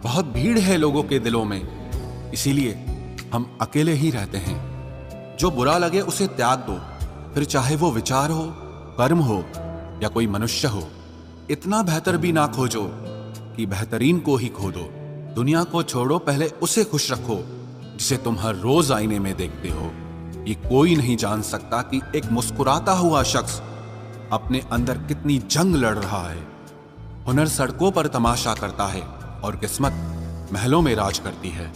बहुत भीड़ है लोगों के दिलों में, इसीलिए हम अकेले ही रहते हैं। जो बुरा लगे उसे त्याग दो, फिर चाहे वो विचार हो, कर्म हो या कोई मनुष्य हो। इतना बेहतर भी ना खोजो कि बेहतरीन को ही खो दो। दुनिया को छोड़ो, पहले उसे खुश रखो जिसे तुम हर रोज आईने में देखते हो। ये कोई नहीं जान सकता कि एक मुस्कुराता हुआ शख्स अपने अंदर कितनी जंग लड़ रहा है। हुनर सड़कों पर तमाशा करता है और किस्मत महलों में राज करती है।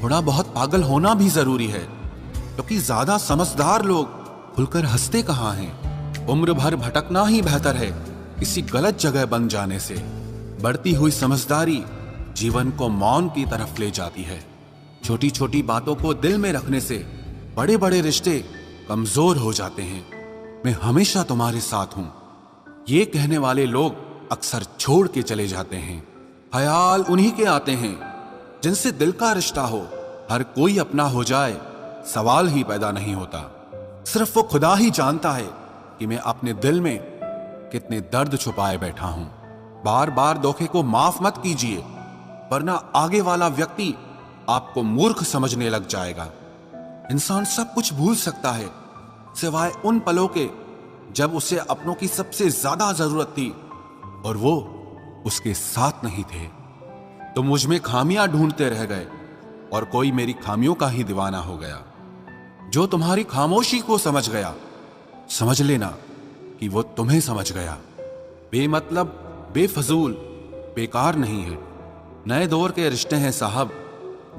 थोड़ा बहुत पागल होना भी जरूरी है, क्योंकि ज्यादा समझदार लोग खुलकर हंसते कहाँ हैं। उम्र भर भटकना ही बेहतर है किसी गलत जगह बन जाने से। बढ़ती हुई समझदारी जीवन को मौन की तरफ ले जाती है। छोटी छोटी बातों को दिल में रखने से बड़े बड़े रिश्ते कमजोर हो जाते हैं। मैं हमेशा तुम्हारे साथ हूं, ये कहने वाले लोग अक्सर छोड़ के चले जाते हैं। ख्याल उन्हीं के आते हैं जिनसे दिल का रिश्ता हो। हर कोई अपना हो जाए, सवाल ही पैदा नहीं होता। सिर्फ वो खुदा ही जानता है कि मैं अपने दिल में कितने दर्द छुपाए बैठा हूं। बार बार धोखे को माफ मत कीजिए, वरना आगे वाला व्यक्ति आपको मूर्ख समझने लग जाएगा। इंसान सब कुछ भूल सकता है सिवाय उन पलों के जब उसे अपनों की सबसे ज्यादा जरूरत थी और वो उसके साथ नहीं थे। तो मुझ में खामियां ढूंढते रह गए और कोई मेरी खामियों का ही दीवाना हो गया। जो तुम्हारी खामोशी को समझ गया, समझ लेना कि वो तुम्हें समझ गया। बेमतलब, बेफजूल, बेकार नहीं है। नए दौर के रिश्ते हैं साहब,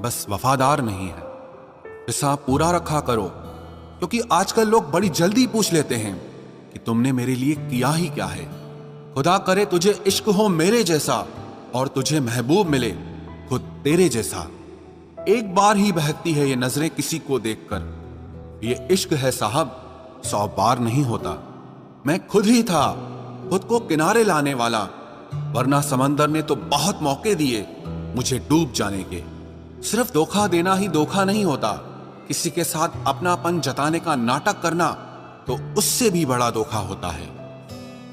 बस वफादार नहीं है। हिसाब पूरा रखा करो, क्योंकि आजकल लोग बड़ी जल्दी पूछ लेते हैं कि तुमने मेरे लिए किया ही क्या है। खुदा करे तुझे इश्क हो मेरे जैसा और तुझे महबूब मिले खुद तेरे जैसा। एक बार ही बहकती है ये नजरें किसी को देखकर। ये इश्क है साहब, 100 बार नहीं होता। मैं खुद ही था खुद को किनारे लाने वाला, वरना समंदर ने तो बहुत मौके दिए मुझे डूब जाने के। सिर्फ धोखा देना ही धोखा नहीं होता, किसी के साथ अपनापन जताने का नाटक करना तो उससे भी बड़ा धोखा होता है।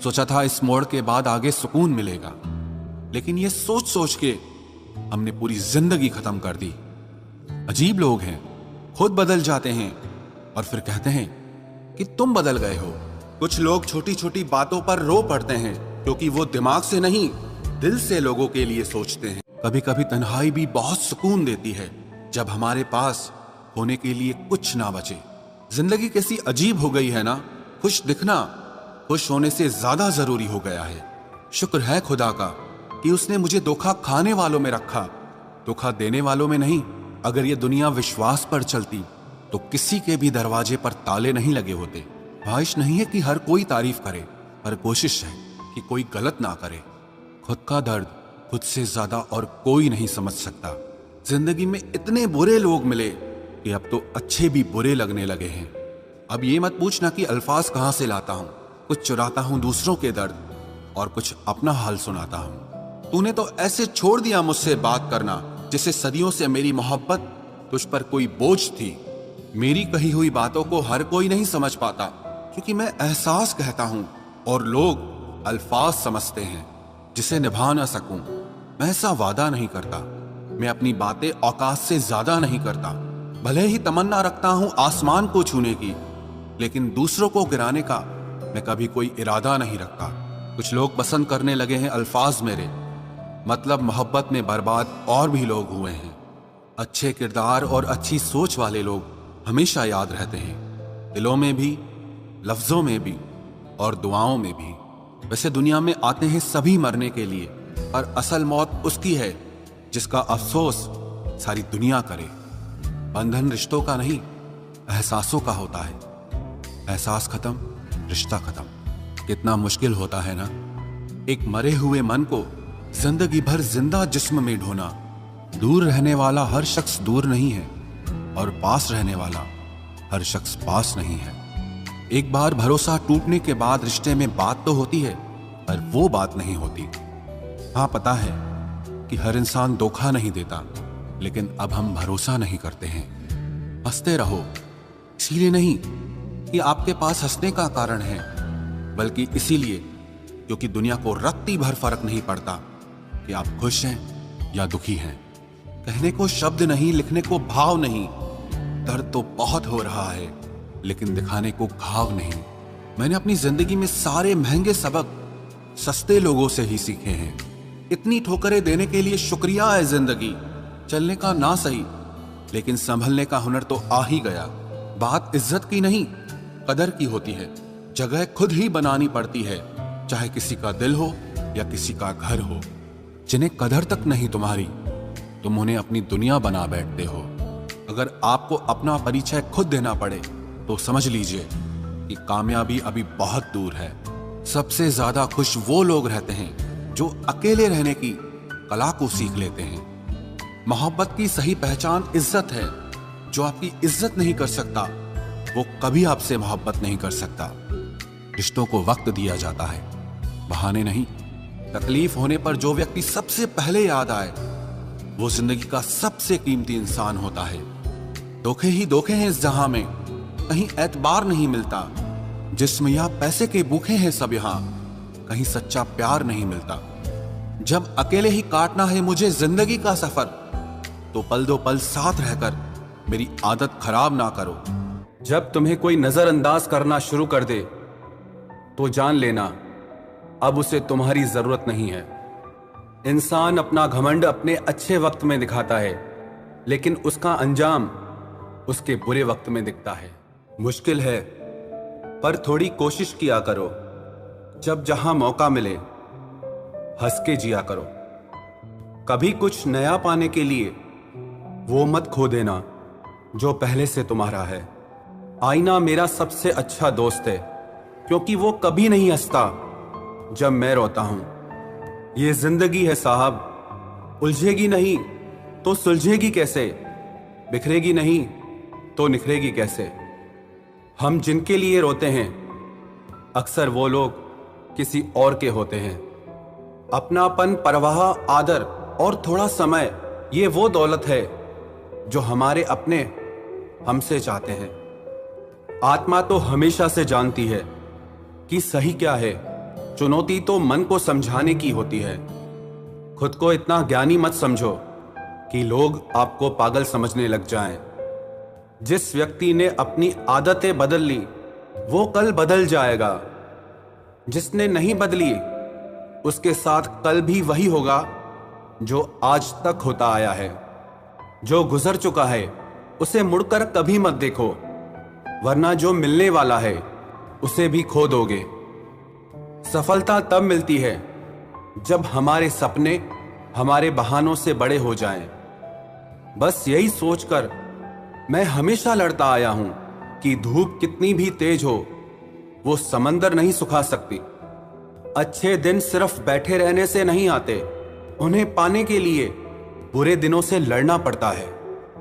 सोचा था इस मोड़ के बाद आगे सुकून मिलेगा, लेकिन ये सोच सोच के हमने पूरी जिंदगी खत्म कर दी। अजीब लोग हैं, खुद बदल जाते हैं और फिर कहते हैं कि तुम बदल गए हो। कुछ लोग छोटी छोटी बातों पर रो पड़ते हैं, क्योंकि वो दिमाग से नहीं दिल से लोगों के लिए सोचते हैं। कभी कभी तन्हाई भी बहुत सुकून देती है, जब हमारे पास होने के लिए कुछ ना बचे। जिंदगी कैसी अजीब हो गई है ना। खुश दिखना खुश होने से ज्यादा जरूरी हो गया है। शुक्र है खुदा का कि उसने मुझे धोखा खाने वालों में रखा, धोखा देने वालों में नहीं। अगर ये दुनिया विश्वास पर चलती तो किसी के भी दरवाजे पर ताले नहीं लगे होते। ख्वाहिश नहीं है कि हर कोई तारीफ करे, पर कोशिश है कि कोई गलत ना करे। खुद का दर्द खुद से ज्यादा और कोई नहीं समझ सकता। जिंदगी में इतने बुरे लोग मिले कि अब तो अच्छे भी बुरे लगने लगे हैं। अब ये मत पूछना कि अल्फाज कहां से लाता हूं। कुछ चुराता हूं दूसरों के दर्द और कुछ अपना हाल सुनाता हूं। तूने तो ऐसे छोड़ दिया मुझसे बात करना, जिसे सदियों से मेरी मोहब्बत तुझ पर कोई बोझ थी। मेरी कही हुई बातों को हर कोई नहीं समझ पाता, क्योंकि मैं एहसास कहता हूं और लोग अल्फाज समझते हैं जिसे निभा ना सकूं। मैं ऐसा वादा नहीं करता, मैं अपनी बातें औकात से ज्यादा नहीं करता। भले ही तमन्ना रखता हूं आसमान को छूने की, लेकिन दूसरों को गिराने का मैं कभी कोई इरादा नहीं रखता। कुछ लोग पसंद करने लगे हैं अल्फाज मेरे, मतलब मोहब्बत में बर्बाद और भी लोग हुए हैं। अच्छे किरदार और अच्छी सोच वाले लोग हमेशा याद रहते हैं, दिलों में भी, लफ्जों में भी और दुआओं में भी। वैसे दुनिया में आते हैं सभी मरने के लिए, पर असल मौत उसकी है जिसका अफसोस सारी दुनिया करे। बंधन रिश्तों का नहीं, एहसासों का होता है। एहसास खत्म, रिश्ता खत्म। कितना मुश्किल होता है ना, एक मरे हुए मन को जिंदगी भर जिंदा जिस्म में ढोना। दूर रहने वाला हर शख्स दूर नहीं है, और पास रहने वाला हर शख्स पास नहीं है। एक बार भरोसा टूटने के बाद रिश्ते में बात तो होती है, पर वो बात नहीं होती। हाँ, पता है कि हर इंसान धोखा नहीं देता, लेकिन अब हम भरोसा नहीं करते हैं। हंसते रहो, इसीलिए नहीं कि आपके पास हंसने का कारण है, बल्कि इसीलिए क्योंकि दुनिया को रत्ती भर फर्क नहीं पड़ता कि आप खुश हैं या दुखी हैं। कहने को शब्द नहीं, लिखने को भाव नहीं। दर्द तो बहुत हो रहा है, लेकिन दिखाने को घाव नहीं। मैंने अपनी जिंदगी में सारे महंगे सबक सस्ते लोगों से ही सीखे हैं। इतनी ठोकरें देने के लिए शुक्रिया है जिंदगी। चलने का ना सही, लेकिन संभलने का हुनर तो आ ही गया। बात इज्जत की नहीं, कदर की होती है। जगह खुद ही बनानी पड़ती है, चाहे किसी का दिल हो या किसी का घर हो। जिन्हें कदर तक नहीं तुम्हारी, तुम उन्हें अपनी दुनिया बना बैठते हो। अगर आपको अपना परिचय खुद देना पड़े तो समझ लीजिए कि कामयाबी अभी बहुत दूर है। सबसे ज्यादा खुश वो लोग रहते हैं जो अकेले रहने की कला को सीख लेते हैं। मोहब्बत की सही पहचान इज्जत है। जो आपकी इज्जत नहीं कर सकता, वो कभी आपसे मोहब्बत नहीं कर सकता। रिश्तों को वक्त दिया जाता है, बहाने नहीं। तकलीफ होने पर जो व्यक्ति सबसे पहले याद आए, वो जिंदगी का सबसे कीमती इंसान होता है। धोखे ही धोखे हैं इस जहां में, कहीं एतबार नहीं मिलता। जिस्म या पैसे के भूखे हैं सब यहां, कहीं सच्चा प्यार नहीं मिलता। जब अकेले ही काटना है मुझे जिंदगी का सफर, तो पल दो पल साथ रहकर मेरी आदत खराब ना करो। जब तुम्हें कोई नजरअंदाज करना शुरू कर दे तो जान लेना अब उसे तुम्हारी जरूरत नहीं है। इंसान अपना घमंड अपने अच्छे वक्त में दिखाता है, लेकिन उसका अंजाम उसके बुरे वक्त में दिखता है। मुश्किल है, पर थोड़ी कोशिश किया करो। जब जहां मौका मिले हंस के जिया करो। कभी कुछ नया पाने के लिए वो मत खो देना जो पहले से तुम्हारा है। आईना मेरा सबसे अच्छा दोस्त है, क्योंकि वो कभी नहीं हंसता जब मैं रोता हूं। ये जिंदगी है साहब, उलझेगी नहीं तो सुलझेगी कैसे, बिखरेगी नहीं तो निखरेगी कैसे। हम जिनके लिए रोते हैं अक्सर वो लोग किसी और के होते हैं। अपनापन, परवाह, आदर और थोड़ा समय, ये वो दौलत है जो हमारे अपने हमसे चाहते हैं। आत्मा तो हमेशा से जानती है कि सही क्या है। चुनौती तो मन को समझाने की होती है। खुद को इतना ज्ञानी मत समझो कि लोग आपको पागल समझने लग जाएं। जिस व्यक्ति ने अपनी आदतें बदल ली, वो कल बदल जाएगा। जिसने नहीं बदली, उसके साथ कल भी वही होगा जो आज तक होता आया है। जो गुजर चुका है उसे मुड़कर कभी मत देखो, वरना जो मिलने वाला है उसे भी खो दोगे। सफलता तब मिलती है जब हमारे सपने हमारे बहानों से बड़े हो जाएं। बस यही सोचकर मैं हमेशा लड़ता आया हूं कि धूप कितनी भी तेज हो, वो समंदर नहीं सुखा सकती। अच्छे दिन सिर्फ बैठे रहने से नहीं आते, उन्हें पाने के लिए बुरे दिनों से लड़ना पड़ता है।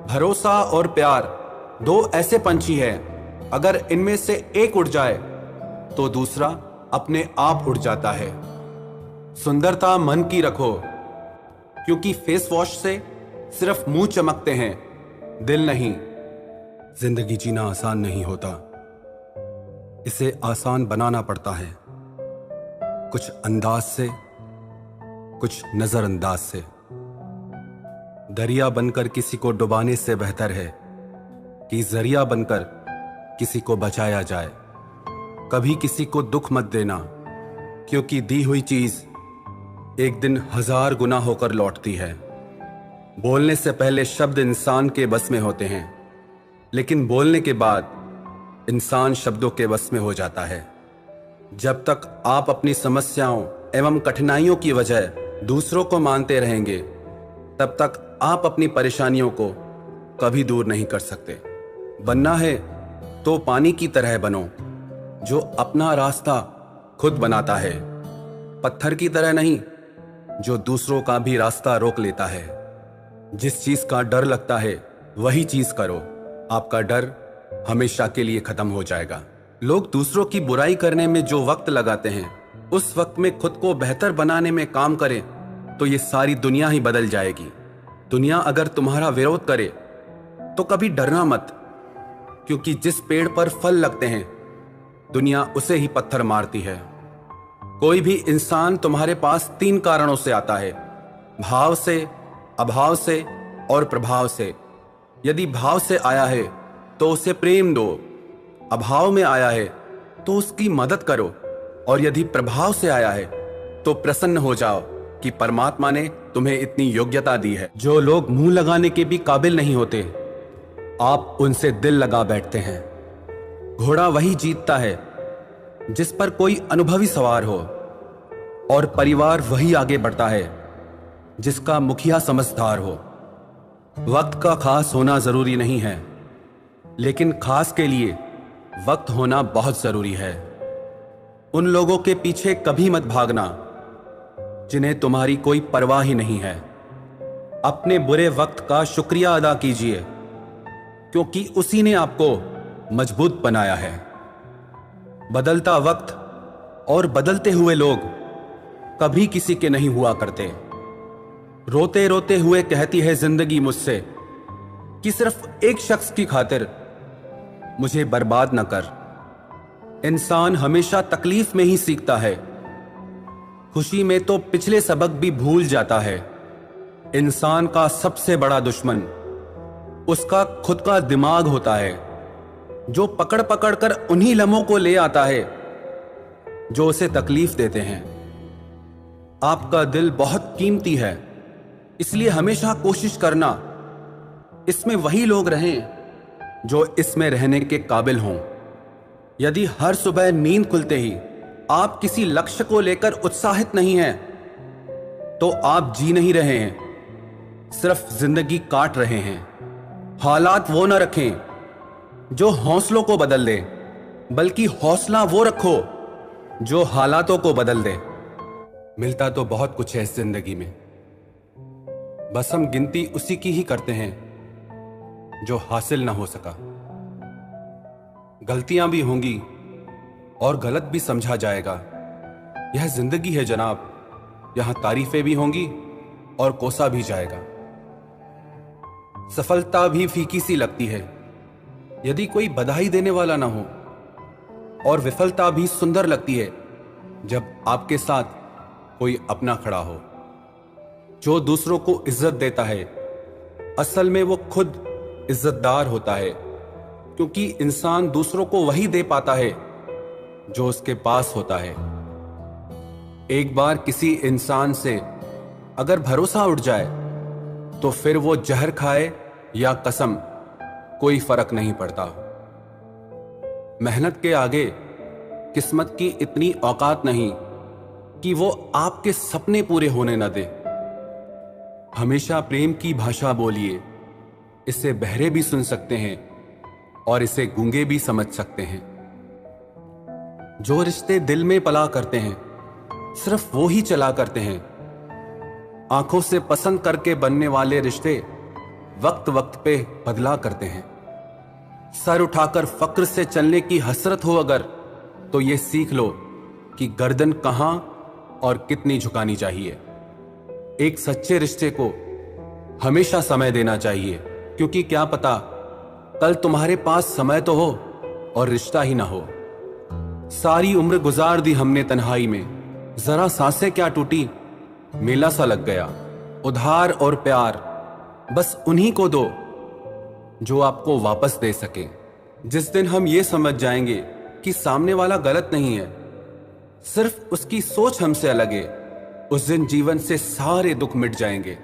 भरोसा और प्यार दो ऐसे पंछी हैं, अगर इनमें से एक उड़ जाए तो दूसरा अपने आप उड़ जाता है। सुंदरता मन की रखो, क्योंकि फेस वॉश से सिर्फ मुंह चमकते हैं, दिल नहीं। जिंदगी जीना आसान नहीं होता, इसे आसान बनाना पड़ता है। कुछ अंदाज से, कुछ नजरअंदाज से। दरिया बनकर किसी को डुबाने से बेहतर है कि जरिया बनकर किसी को बचाया जाए। कभी किसी को दुख मत देना, क्योंकि दी हुई चीज एक दिन 1000 गुना होकर लौटती है। बोलने से पहले शब्द इंसान के बस में होते हैं, लेकिन बोलने के बाद इंसान शब्दों के बस में हो जाता है। जब तक आप अपनी समस्याओं एवं कठिनाइयों की वजह दूसरों को मानते रहेंगे, तब तक आप अपनी परेशानियों को कभी दूर नहीं कर सकते। बनना है तो पानी की तरह बनो, जो अपना रास्ता खुद बनाता है। पत्थर की तरह नहीं, जो दूसरों का भी रास्ता रोक लेता है। जिस चीज का डर लगता है वही चीज करो, आपका डर हमेशा के लिए खत्म हो जाएगा। लोग दूसरों की बुराई करने में जो वक्त लगाते हैं, उस वक्त में खुद को बेहतर बनाने में काम करें तो ये सारी दुनिया ही बदल जाएगी। दुनिया अगर तुम्हारा विरोध करे तो कभी डरना मत, क्योंकि जिस पेड़ पर फल लगते हैं दुनिया उसे ही पत्थर मारती है। कोई भी इंसान तुम्हारे पास 3 कारणों से आता है: भाव से, अभाव से और प्रभाव से। यदि भाव से आया है तो उसे प्रेम दो, अभाव में आया है तो उसकी मदद करो, और यदि प्रभाव से आया है तो प्रसन्न हो जाओ कि परमात्मा ने तुम्हें इतनी योग्यता दी है। जो लोग मुंह लगाने के भी काबिल नहीं होते, आप उनसे दिल लगा बैठते हैं। घोड़ा वही जीतता है जिस पर कोई अनुभवी सवार हो, और परिवार वही आगे बढ़ता है जिसका मुखिया समझदार हो। वक्त का खास होना जरूरी नहीं है, लेकिन खास के लिए वक्त होना बहुत जरूरी है। उन लोगों के पीछे कभी मत भागना जिन्हें तुम्हारी कोई परवाह ही नहीं है। अपने बुरे वक्त का शुक्रिया अदा कीजिए, क्योंकि उसी ने आपको मजबूत बनाया है। बदलता वक्त और बदलते हुए लोग कभी किसी के नहीं हुआ करते। रोते रोते हुए कहती है जिंदगी मुझसे कि सिर्फ एक शख्स की खातिर मुझे बर्बाद न कर। इंसान हमेशा तकलीफ में ही सीखता है, खुशी में तो पिछले सबक भी भूल जाता है। इंसान का सबसे बड़ा दुश्मन उसका खुद का दिमाग होता है, जो पकड़ पकड़ कर उन्हीं लम्हों को ले आता है जो उसे तकलीफ देते हैं। आपका दिल बहुत कीमती है, इसलिए हमेशा कोशिश करना इसमें वही लोग रहें जो इसमें रहने के काबिल हों। यदि हर सुबह नींद खुलते ही आप किसी लक्ष्य को लेकर उत्साहित नहीं हैं, तो आप जी नहीं रहे हैं, सिर्फ जिंदगी काट रहे हैं। हालात वो न रखें जो हौसलों को बदल दे, बल्कि हौसला वो रखो जो हालातों को बदल दे। मिलता तो बहुत कुछ है इस जिंदगी में, बस हम गिनती उसी की ही करते हैं जो हासिल ना हो सका। गलतियां भी होंगी और गलत भी समझा जाएगा। यह जिंदगी है जनाब, यहां तारीफें भी होंगी और कोसा भी जाएगा। सफलता भी फीकी सी लगती है यदि कोई बधाई देने वाला ना हो, और विफलता भी सुंदर लगती है जब आपके साथ कोई अपना खड़ा हो। जो दूसरों को इज्जत देता है, असल में वो खुद इज्जतदार होता है, क्योंकि इंसान दूसरों को वही दे पाता है जो उसके पास होता है। एक बार किसी इंसान से अगर भरोसा उठ जाए तो फिर वो जहर खाए या कसम, कोई फर्क नहीं पड़ता। मेहनत के आगे किस्मत की इतनी औकात नहीं कि वो आपके सपने पूरे होने न दे। हमेशा प्रेम की भाषा बोलिए, इसे बहरे भी सुन सकते हैं और इसे गूंगे भी समझ सकते हैं। जो रिश्ते दिल में पला करते हैं, सिर्फ वो ही चला करते हैं। आंखों से पसंद करके बनने वाले रिश्ते वक्त वक्त पे बदला करते हैं। सर उठाकर फक्र से चलने की हसरत हो अगर, तो ये सीख लो कि गर्दन कहां और कितनी झुकानी चाहिए। एक सच्चे रिश्ते को हमेशा समय देना चाहिए, क्योंकि क्या पता कल तुम्हारे पास समय तो हो और रिश्ता ही ना हो। सारी उम्र गुजार दी हमने तन्हाई में, जरा सांसें क्या टूटी, मेला सा लग गया। उधार और प्यार बस उन्हीं को दो जो आपको वापस दे सके। जिस दिन हम ये समझ जाएंगे कि सामने वाला गलत नहीं है, सिर्फ उसकी सोच हमसे अलग है, उस दिन जीवन से सारे दुख मिट जाएंगे।